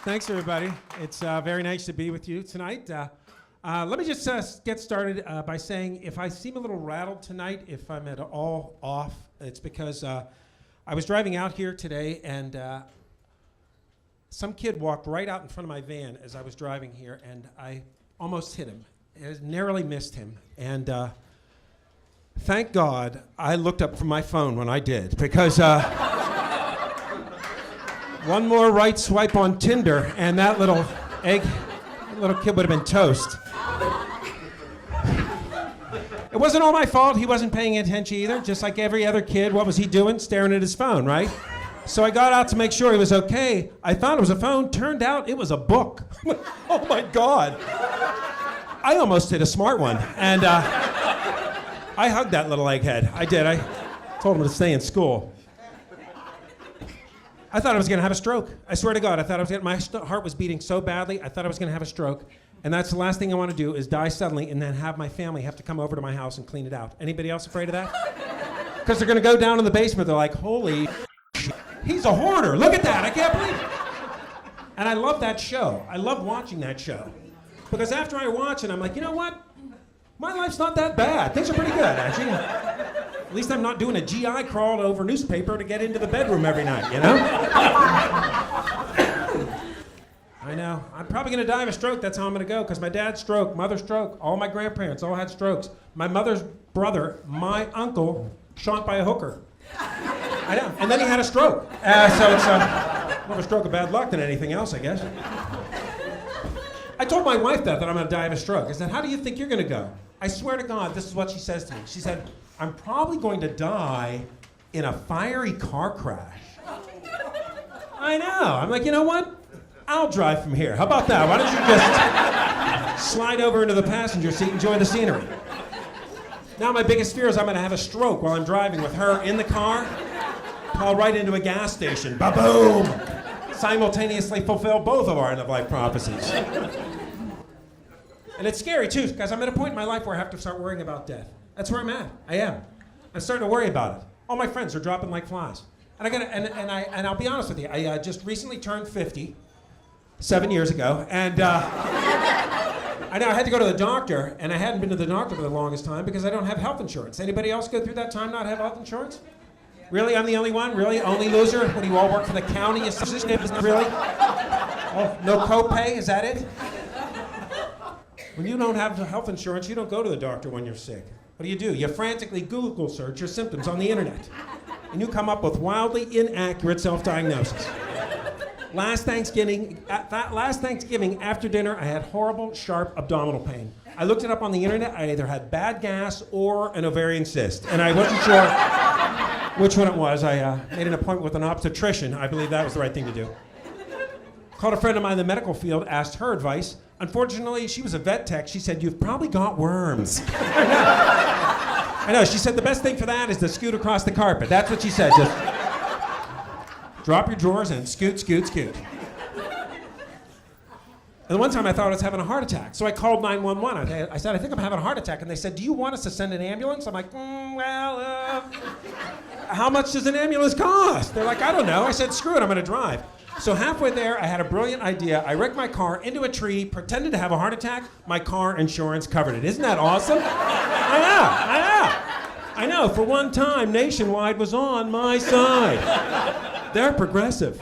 Thanks, everybody. It's very nice to be with you tonight. Let me just get started by saying if I seem a little rattled tonight, if I'm at all off, it's because I was driving out here today and some kid walked right out in front of my van as I was driving here, and I almost hit him. I narrowly missed him. And thank God I looked up from my phone when I did, because one more right swipe on Tinder and that little kid would have been toast. It wasn't all my fault. He wasn't paying attention either. Just like every other kid, what was he doing? Staring at his phone, right? So I got out to make sure he was okay. I thought it was a phone. Turned out it was a book. Oh my God. I almost hit a smart one. And I hugged that little egghead. I did. I told him to stay in school. I thought I was going to have a stroke. I swear to God, I thought I was my heart was beating so badly, I thought I was going to have a stroke. And that's the last thing I want to do is die suddenly and then have my family have to come over to my house and clean it out. Anybody else afraid of that? Because they're going to go down in the basement. They're like, holy shit, he's a hoarder. Look at that. I can't believe it. And I love that show. I love watching that show. Because after I watch it, I'm like, you know what? My life's not that bad. Things are pretty good, actually. At least I'm not doing a GI crawl over newspaper to get into the bedroom every night, you know? I know. I'm probably going to die of a stroke. That's how I'm going to go, because my dad's stroke, mother's stroke, all my grandparents all had strokes. My mother's brother, my uncle, shot by a hooker. I know. And then he had a stroke. So it's more of a stroke of bad luck than anything else, I guess. I told my wife that I'm going to die of a stroke. I said, how do you think you're going to go? I swear to God, this is what she says to me. She said, I'm probably going to die in a fiery car crash. I know. I'm like, you know what? I'll drive from here. How about that? Why don't you just slide over into the passenger seat and enjoy the scenery? Now my biggest fear is I'm going to have a stroke while I'm driving with her in the car, pull right into a gas station. Ba-boom! Simultaneously fulfill both of our end-of-life prophecies. And it's scary, too, because I'm at a point in my life where I have to start worrying about death. That's where I'm at. I am. I'm starting to worry about it. All my friends are dropping like flies. And I'll be honest with you, I just recently turned 50, 7 years ago, and I had to go to the doctor, and I hadn't been to the doctor for the longest time because I don't have health insurance. Anybody else go through that time not have health insurance? Really? I'm the only one? Really? Only loser? What do you all work for the county? Really? Oh, no copay? Is that it? When you don't have health insurance, you don't go to the doctor when you're sick. What do? You frantically Google search your symptoms on the internet. And you come up with wildly inaccurate self-diagnosis. Last Thanksgiving, after dinner, I had horrible, sharp abdominal pain. I looked it up on the internet. I either had bad gas or an ovarian cyst. And I wasn't sure which one it was. I made an appointment with an obstetrician. I believe that was the right thing to do. Called a friend of mine in the medical field, asked her advice. Unfortunately, she was a vet tech. She said, you've probably got worms. I know. She said the best thing for that is to scoot across the carpet. That's what she said. Just drop your drawers and scoot, scoot, scoot. And one time I thought I was having a heart attack. So I called 911. I said, I think I'm having a heart attack. And they said, do you want us to send an ambulance? I'm like, how much does an ambulance cost? They're like, I don't know. I said, screw it, I'm going to drive. So halfway there, I had a brilliant idea. I wrecked my car into a tree, pretended to have a heart attack. My car insurance covered it. Isn't that awesome? I know. For one time, Nationwide was on my side. They're progressive.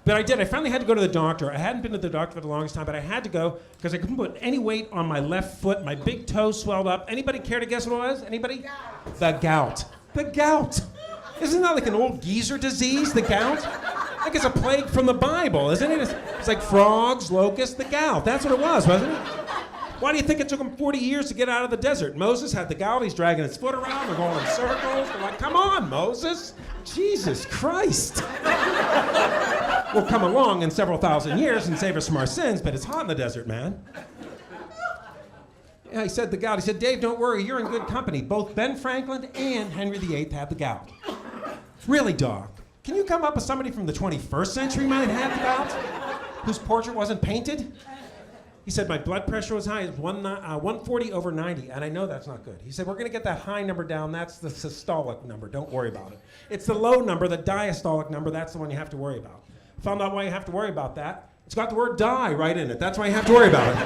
But I did. I finally had to go to the doctor. I hadn't been to the doctor for the longest time, but I had to go because I couldn't put any weight on my left foot. My big toe swelled up. Anybody care to guess what it was? Anybody? The gout. The gout. Isn't that like an old geezer disease, the gout? Like it's a plague from the Bible, isn't it? It's like frogs, locusts, the gout. That's what it was, wasn't it? Why do you think it took him 40 years to get out of the desert? Moses had the gout. He's dragging his foot around. They're going in circles. They're like, come on, Moses. Jesus Christ. We'll come along in several thousand years and save us from our sins, but it's hot in the desert, man. Yeah, he said the gout. He said, Dave, don't worry. You're in good company. Both Ben Franklin and Henry VIII had the gout. Really, dog? Can you come up with somebody from the 21st century might have had the gout? Whose portrait wasn't painted? He said, my blood pressure was high. It's 140 over 90, and I know that's not good. He said, we're going to get that high number down. That's the systolic number. Don't worry about it. It's the low number, the diastolic number. That's the one you have to worry about. Found out why you have to worry about that. It's got the word die right in it. That's why you have to worry about it.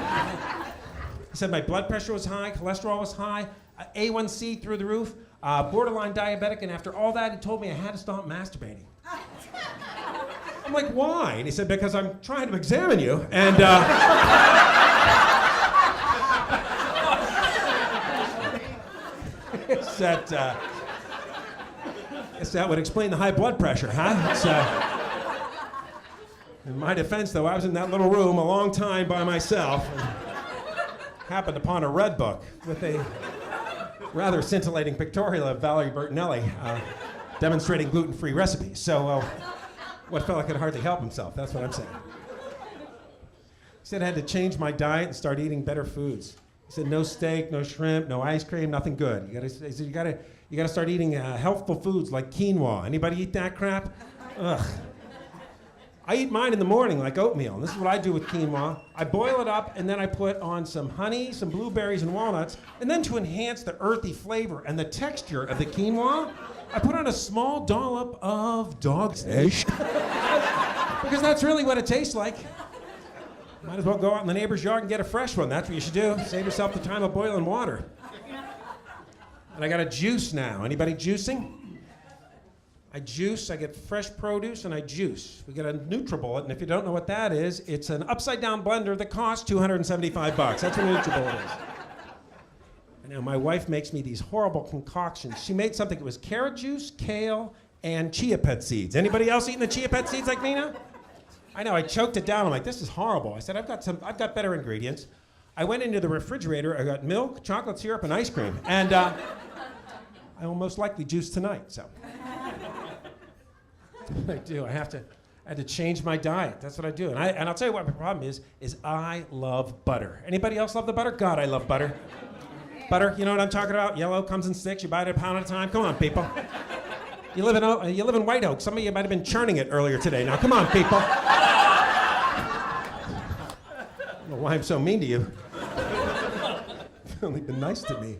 He said my blood pressure was high, cholesterol was high, A1C through the roof, borderline diabetic, and after all that, he told me I had to stop masturbating. I'm like, why? And he said, because I'm trying to examine you, and that would explain the high blood pressure, huh? In my defense, though, I was in that little room a long time by myself and happened upon a red book with a rather scintillating pictorial of Valerie Bertinelli demonstrating gluten-free recipes. So what fella could hardly help himself? That's what I'm saying. He said I had to change my diet and start eating better foods. He said no steak, no shrimp, no ice cream, nothing good. He said you gotta start eating healthful foods like quinoa. Anybody eat that crap? Ugh. I eat mine in the morning like oatmeal, and this is what I do with quinoa. I boil it up, and then I put on some honey, some blueberries, and walnuts, and then to enhance the earthy flavor and the texture of the quinoa, I put on a small dollop of dog's fish. Because that's really what it tastes like. Might as well go out in the neighbor's yard and get a fresh one. That's what you should do. Save yourself the time of boiling water. And I got a juice now. Anybody juicing? I juice, I get fresh produce, and I juice. We get a NutriBullet, and if you don't know what that is, it's an upside-down blender that costs $275. That's what a NutriBullet is. And now my wife makes me these horrible concoctions. She made something that was carrot juice, kale, and chia pet seeds. Anybody else eating the chia pet seeds like me now? I know, I choked it down. I'm like, this is horrible. I said, I've got better ingredients. I went into the refrigerator, I got milk, chocolate syrup, and ice cream. And I will most likely juice tonight, so. I do. I had to change my diet. That's what I do. And I'll tell you what my problem is I love butter. Anybody else love the butter? God, I love butter. Butter, you know what I'm talking about? Yellow, comes in sticks. You buy it a pound at a time. Come on, people. You live in White Oak. Some of you might have been churning it earlier today. Now, come on, people. I don't know why I'm so mean to you. You've only been nice to me.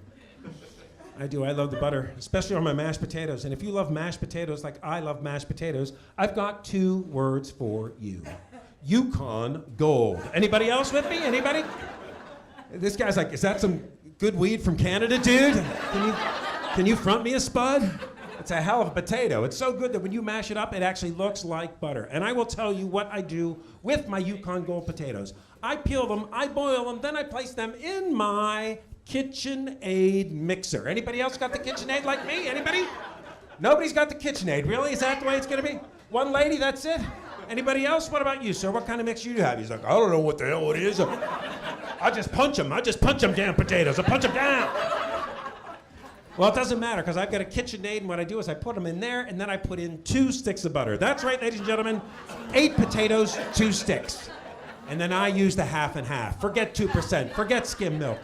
I do. I love the butter, especially on my mashed potatoes. And if you love mashed potatoes like I love mashed potatoes, I've got 2 words for you. Yukon Gold. Anybody else with me? Anybody? This guy's like, is that some good weed from Canada, dude? Can you front me a spud? It's a hell of a potato. It's so good that when you mash it up, it actually looks like butter. And I will tell you what I do with my Yukon Gold potatoes. I peel them, I boil them, then I place them in my KitchenAid mixer. Anybody else got the KitchenAid like me? Anybody? Nobody's got the KitchenAid. Really? Is that the way it's gonna be? One lady, that's it? Anybody else? What about you, sir? What kind of mixer do you have? He's like, I don't know what the hell it is. I just punch them. Damn potatoes. I punch them down. Well, it doesn't matter because I've got a KitchenAid, and what I do is I put them in there, and then I put in 2 sticks of butter. That's right, ladies and gentlemen. 8 potatoes, 2 sticks. And then I use the half and half. Forget 2%. Forget skim milk.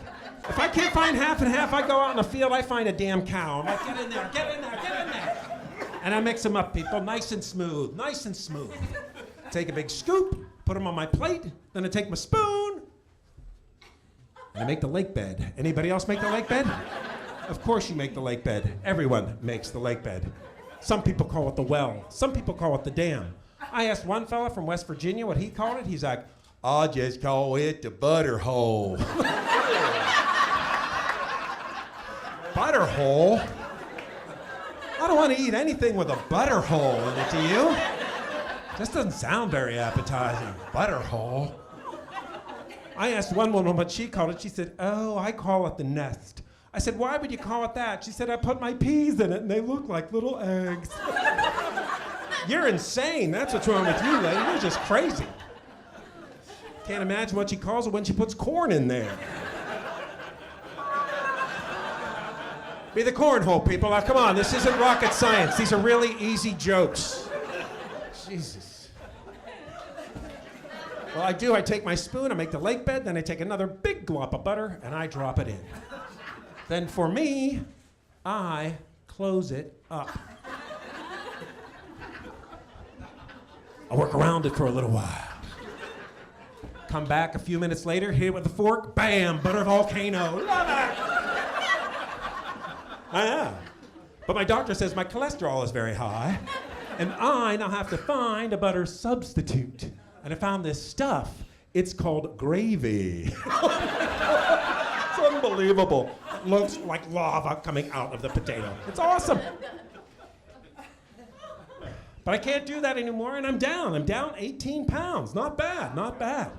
If I can't find half and half, I go out in the field, I find a damn cow. I'm like, get in there, get in there, get in there. And I mix them up, people, nice and smooth, nice and smooth. Take a big scoop, put them on my plate, then I take my spoon, and I make the lake bed. Anybody else make the lake bed? Of course you make the lake bed. Everyone makes the lake bed. Some people call it the well. Some people call it the dam. I asked one fella from West Virginia what he called it. He's like, I just call it the butter hole. Butter hole? I don't want to eat anything with a butter hole in it, do you? Just doesn't sound very appetizing. Butter hole. I asked one woman what she called it. She said, oh, I call it the nest. I said, why would you call it that? She said, I put my peas in it and they look like little eggs. You're insane. That's what's wrong with you, lady. You're just crazy. Can't imagine what she calls it when she puts corn in there. Be the cornhole, people. Now, come on, this isn't rocket science. These are really easy jokes. Jesus. Well, I do. I take my spoon, I make the lake bed, then I take another big glop of butter, and I drop it in. Then for me, I close it up. I work around it for a little while. Come back a few minutes later, hit it with a fork, bam, butter volcano. Love it! I am. But my doctor says my cholesterol is very high. And I now have to find a butter substitute. And I found this stuff. It's called gravy. It's unbelievable. It looks like lava coming out of the potato. It's awesome. But I can't do that anymore, and I'm down. I'm down 18 pounds. Not bad, not bad.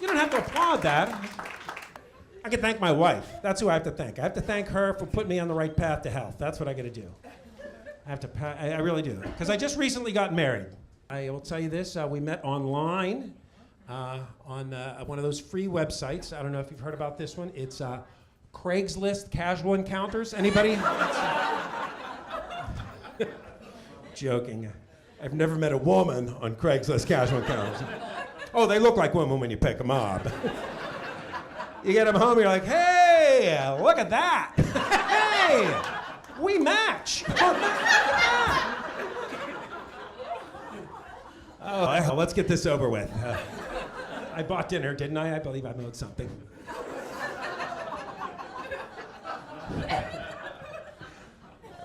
You don't have to applaud that. I can thank my wife. That's who I have to thank. I have to thank her for putting me on the right path to health. That's what I got to do. I really do. Because I just recently got married. I will tell you this. We met online on one of those free websites. I don't know if you've heard about this one. It's Craigslist Casual Encounters. Anybody? Joking. I've never met a woman on Craigslist Casual Encounters. Oh, they look like women when you pick them up. You get them home, you're like, hey, look at that. Hey, we match. Oh, well, let's get this over with. I bought dinner, didn't I? I believe I mowed something.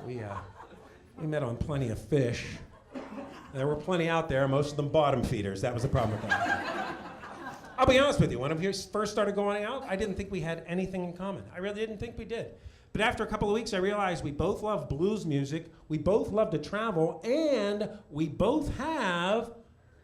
We met on Plenty of Fish. There were plenty out there, most of them bottom feeders. That was the problem with that. I'll be honest with you, when we first started going out, I didn't think we had anything in common. I really didn't think we did. But after a couple of weeks, I realized we both love blues music, we both love to travel, and we both have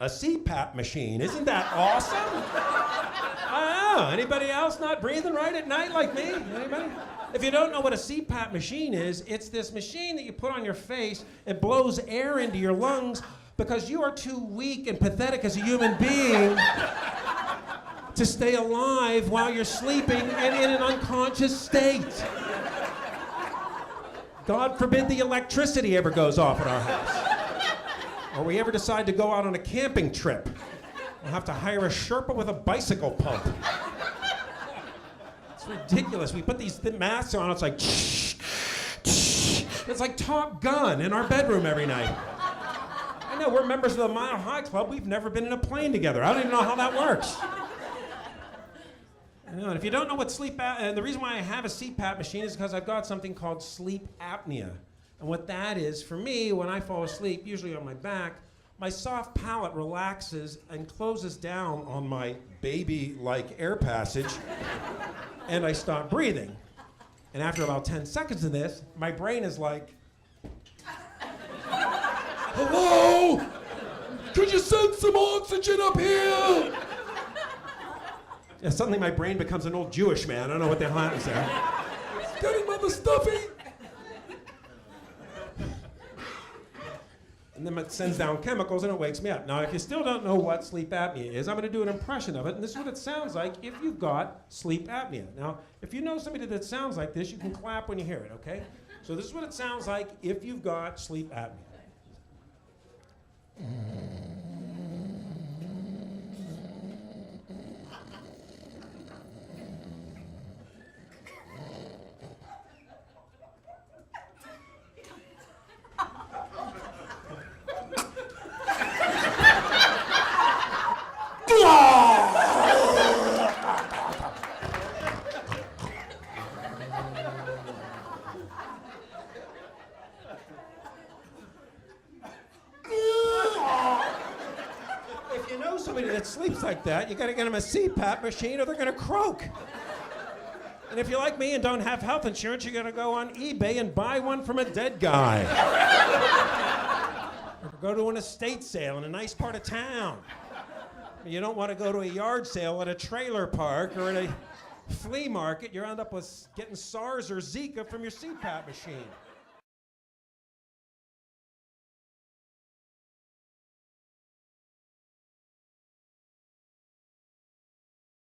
a c-pap machine. Isn't that awesome? I don't know. Anybody else not breathing right at night like me? Anybody? If you don't know what a c-pap machine is, it's this machine that you put on your face. It blows air into your lungs because you are too weak and pathetic as a human being to stay alive while you're sleeping and in an unconscious state. God forbid the electricity ever goes off at our house. Or we ever decide to go out on a camping trip. We'll have to hire a Sherpa with a bicycle pump. It's ridiculous. We put these masks on, it's like, it's like Top Gun in our bedroom every night. I know, we're members of the Mile High Club. We've never been in a plane together. I don't even know how that works. I know, and if you don't know what and the reason why I have a c-pap machine is because I've got something called sleep apnea. And what that is, for me, when I fall asleep, usually on my back, my soft palate relaxes and closes down on my baby-like air passage, and I stop breathing. And after about 10 seconds of this, my brain is like, hello? Could you send some oxygen up here? And suddenly my brain becomes an old Jewish man. I don't know what the hell happens there. Getting mother stuffy. And then it sends down chemicals and it wakes me up. Now, if you still don't know what sleep apnea is, I'm going to do an impression of it, and this is what it sounds like if you've got sleep apnea. Now, if you know somebody that sounds like this, you can clap when you hear it, okay? So this is what it sounds like if you've got sleep apnea. If you know somebody that sleeps like that, you gotta get them a c-pap machine or they're gonna croak. And if you're like me and don't have health insurance, you gotta go on eBay and buy one from a dead guy. Or go to an estate sale in a nice part of town. You don't want to go to a yard sale at a trailer park or at a flea market. You end up with getting SARS or Zika from your c-pap machine.